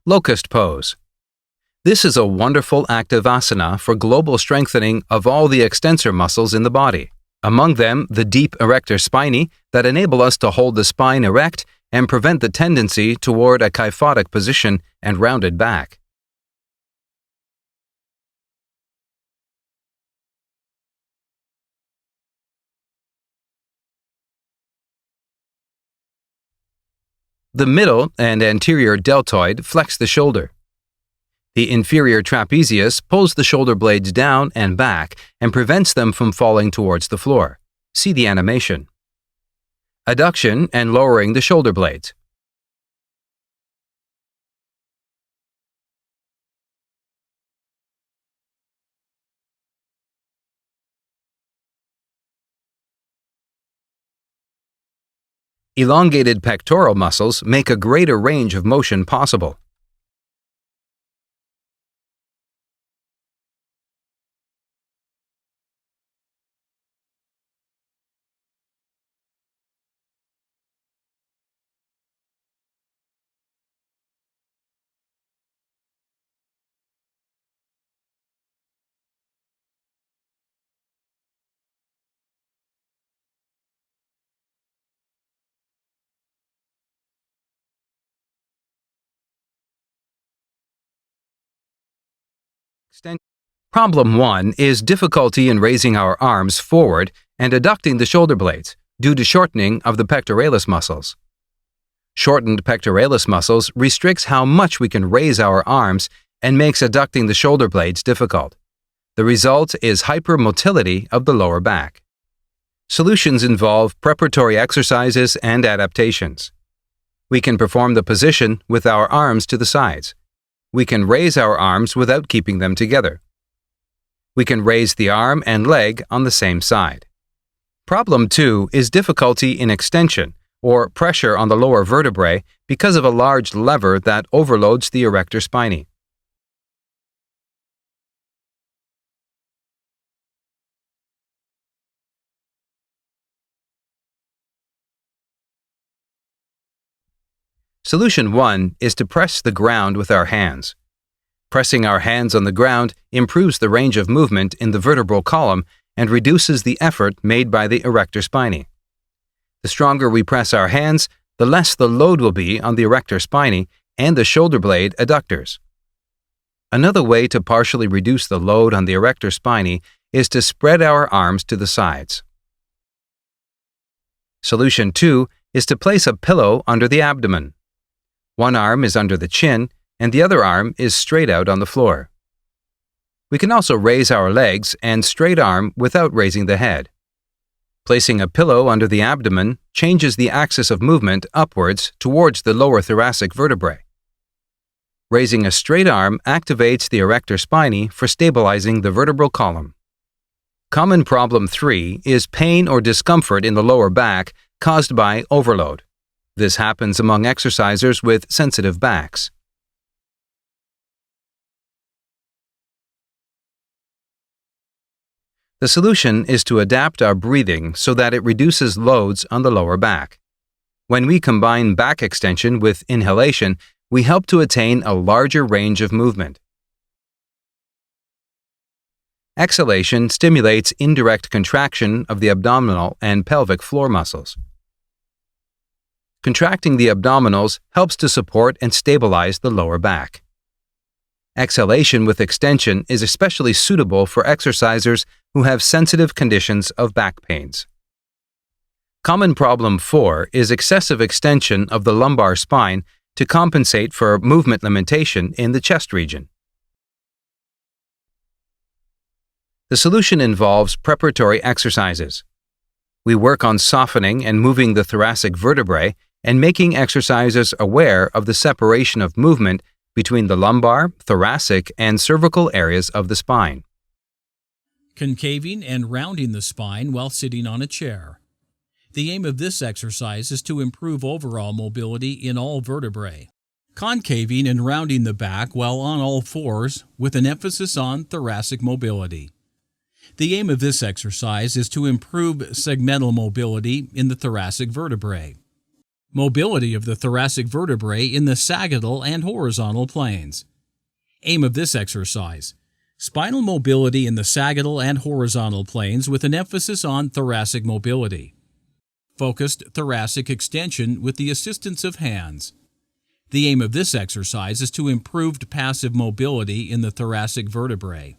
Locust pose. This is a wonderful active asana for global strengthening of all the extensor muscles in the body, among them the deep erector spinae that enable us to hold the spine erect and prevent the tendency toward a kyphotic position and rounded back. The middle and anterior deltoid flex the shoulder. The inferior trapezius pulls the shoulder blades down and back and prevents them from falling towards the floor. See the animation. Adduction and lowering the shoulder blades. Elongated pectoral muscles make a greater range of motion possible. Problem 1 is difficulty in raising our arms forward and adducting the shoulder blades due to shortening of the pectoralis muscles. Shortened pectoralis muscles restricts how much we can raise our arms and makes adducting the shoulder blades difficult. The result is hypermotility of the lower back. Solutions involve preparatory exercises and adaptations. We can perform the position with our arms to the sides. We can raise our arms without keeping them together. We can raise the arm and leg on the same side. Problem 2 is difficulty in extension or pressure on the lower vertebrae because of a large lever that overloads the erector spinae. Solution 1 is to press the ground with our hands. Pressing our hands on the ground improves the range of movement in the vertebral column and reduces the effort made by the erector spinae. The stronger we press our hands, the less the load will be on the erector spinae and the shoulder blade adductors. Another way to partially reduce the load on the erector spinae is to spread our arms to the sides. Solution 2 is to place a pillow under the abdomen. One arm is under the chin, and the other arm is straight out on the floor. We can also raise our legs and straight arm without raising the head. Placing a pillow under the abdomen changes the axis of movement upwards towards the lower thoracic vertebrae. Raising a straight arm activates the erector spinae for stabilizing the vertebral column. Common problem 3 is pain or discomfort in the lower back caused by overload. This happens among exercisers with sensitive backs. The solution is to adapt our breathing so that it reduces loads on the lower back. When we combine back extension with inhalation, we help to attain a larger range of movement. Exhalation stimulates indirect contraction of the abdominal and pelvic floor muscles. Contracting the abdominals helps to support and stabilize the lower back. Exhalation with extension is especially suitable for exercisers who have sensitive conditions of back pains. Common problem 4 is excessive extension of the lumbar spine to compensate for movement limitation in the chest region. The solution involves preparatory exercises. We work on softening and moving the thoracic vertebrae and making exercises aware of the separation of movement between the lumbar, thoracic, and cervical areas of the spine. Concaving and rounding the spine while sitting on a chair. The aim of this exercise is to improve overall mobility in all vertebrae. Concaving and rounding the back while on all fours with an emphasis on thoracic mobility. The aim of this exercise is to improve segmental mobility in the thoracic vertebrae. Mobility of the thoracic vertebrae in the sagittal and horizontal planes. Aim of this exercise: spinal mobility in the sagittal and horizontal planes with an emphasis on thoracic mobility. Focused thoracic extension with the assistance of hands. The aim of this exercise is to improved passive mobility in the thoracic vertebrae.